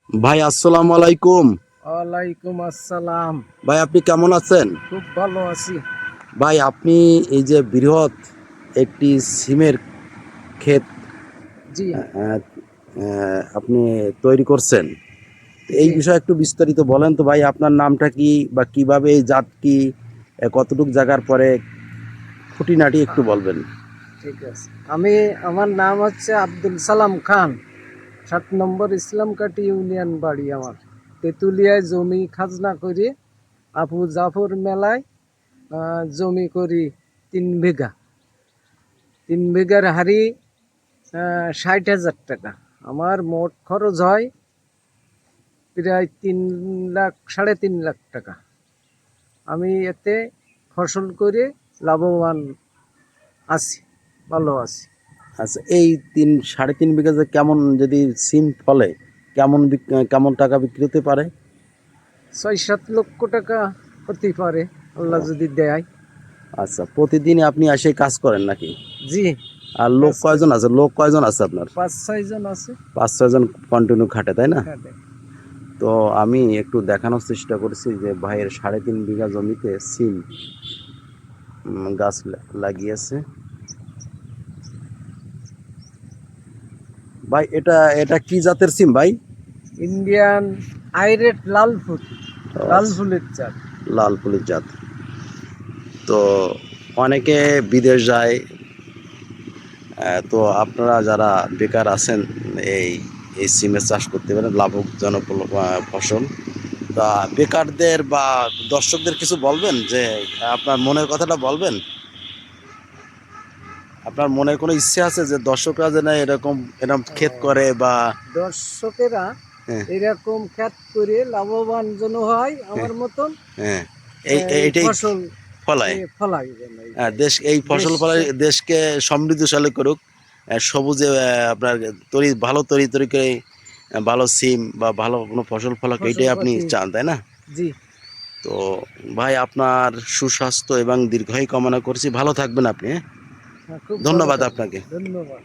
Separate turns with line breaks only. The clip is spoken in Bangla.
ভাই আসসালামু আলাইকুম।
ওয়ালাইকুম আসসালাম।
ভাই আপনি কেমন আছেন?
খুব ভালো আছি।
ভাই আপনি এই যে বৃহৎ একটি সিমের ক্ষেত
জি,
আহ, আপনি তৈরি করছেন, তো এই
জি,
বিষয়ে একটু বিস্তারিত বলেন তো ভাই। আপনার নামটা কি বা কিভাবে এই জাত কি, কতটুক জায়গার পরে খুঁটিনাটি একটু বলবেন।
ঠিক আছে। আমার নাম হচ্ছে আব্দুল সালাম খান। 7 নম্বর ইসলামকাটি ইউনিয়ন বাড়ি আমার। তেঁতুলিয়ায় জমি খাজনা করি, আবু জাফর মেলায় জমি করি 3 বিঘা। 3 বিঘার হারি 60,000 টাকা। আমার মোট খরচ হয় প্রায় 3 লাখ, 3.5 লাখ টাকা। আমি এতে ফসল করে লাভবান আছি, ভালো আছি।
আচ্ছা, এই 3 সাড়ে 3 বিঘা যে কেমন যদি সিম ফলে কেমন টাকা বিক্রি হতে পারে?
6-7 লক্ষ টাকা হতে পারে, আল্লাহ যদি দেয়।
আচ্ছা, প্রতিদিন আপনি এসে কাজ করেন নাকি?
জি,
আর লোক
কাজ করি।
কয়জন আছে? লোক কয়জন আছে আপনার?
5-6 জন আছে।
5-6 জন কন্টিনিউ খাটে, তাই না?
খাটে।
তো আমি একটু দেখানোর চেষ্টা করছি যে ভাইয়ের 3.5 বিঘা জমিতে সিম গাছ লাগিয়েছে। ভাই এটা এটা কি জাতের সিম ভাই?
ইন্ডিয়ান আইরেট লাল ফুল,
ও
লাল
আচ্ছা,
ফুলের চাল।
লাল ফুলের জাত। তো অনেকে বিদেশ যায়, তো আপনারা যারা বেকার আছেন, এই এই সিমের চাষ করতে পারেন, লাভজনক ফসল। তা বেকারদের বা দর্শকদের কিছু বলবেন, যে আপনার মনের কথাটা বলবেন। আপনার মনে কোনো ইচ্ছে আছে যে দর্শকরা যেন এরকম এরকম ক্ষেত করে বা
দর্শকেরা
হ্যাঁ,
এরকম খ্যাত করে লাভবান যেন হয়
হ্যাঁ,
আমার মতন।
হ্যাঁ,
এই
এইটাই
ফসল
ফলায়।
ফলাই যেন
দেশ এই
দেশ।
ফসল ফলায় দেশকে সমৃদ্ধশালী করুক। সবুজে আপনার ভালো তরি করে ভালো সিম বা ভালো কোনো ফসল ফলাক, এইটাই আপনি
ফসলপাতি।
চান, তাই না?
জি।
তো ভাই আপনার সুস্বাস্থ্য এবং দীর্ঘায়ু কামনা করছি। ভালো থাকবেন আপনি, হ্যাঁ?
হ্যাঁ, খুব ভালো
ধন্যবাদ
থাকবেন।
আপনাকে।
ধন্যবাদ।